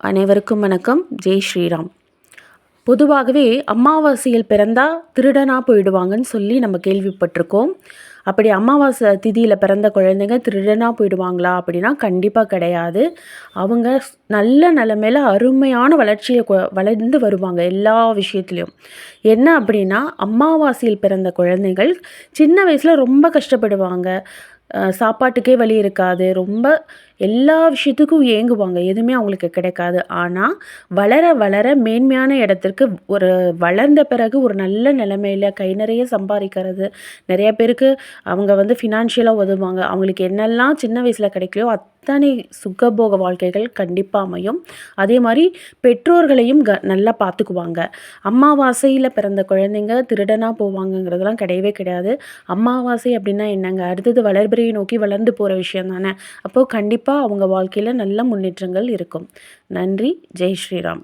அனைவருக்கும் வணக்கம். ஜெய் ஸ்ரீராம். பொதுவாகவே அமாவாசையில் பிறந்தா திருடனா போயிடுவாங்கன்னு சொல்லி நம்ம கேள்விப்பட்டிருக்கோம். அப்படி அமாவாசை திதியில் பிறந்த குழந்தைங்க திருடனா போயிடுவாங்களா அப்படின்னா கண்டிப்பாக கிடையாது. அவங்க நல்ல நிலைமையில் அருமையான வளர்ச்சியை வளர்ந்து வருவாங்க எல்லா விஷயத்துலையும். என்ன அப்படின்னா அமாவாசையில் பிறந்த குழந்தைகள் சின்ன வயசில் ரொம்ப கஷ்டப்படுவாங்க. சாப்பாட்டுக்கே வழி இருக்காது. ரொம்ப எல்லா விஷயத்துக்கும் ஏங்குவாங்க. எதுவுமே அவங்களுக்கு கிடைக்காது. ஆனால் வளர வளர மேன்மையான இடத்திற்கு வளர்ந்த பிறகு ஒரு நல்ல நிலைமையில கை நிறைய சம்பாதிக்கிறது. நிறைய பேருக்கு அவங்க ஃபினான்ஷியலாக உதவுவாங்க. அவங்களுக்கு என்னெல்லாம் சின்ன வயசில் கிடைக்கலையோ அத்தனை சுகபோக வாழ்க்கைகள் கண்டிப்பாக அமையும். அதே மாதிரி பெற்றோர்களையும் நல்லா பார்த்துக்குவாங்க. அமாவாசையில் பிறந்த குழந்தைங்க திருடனாக போவாங்கங்கிறதெல்லாம் கிடையவே கிடையாது. அமாவாசை அப்படின்னா என்னங்க? அடுத்தது வளர்பிறையை நோக்கி வளர்ந்து போகிற விஷயம் தானே. அப்போது கண்டிப்பாக அவங்க வாழ்க்கையில் நல்ல முன்னேற்றங்கள் இருக்கும். நன்றி. ஜெய் ஸ்ரீராம்.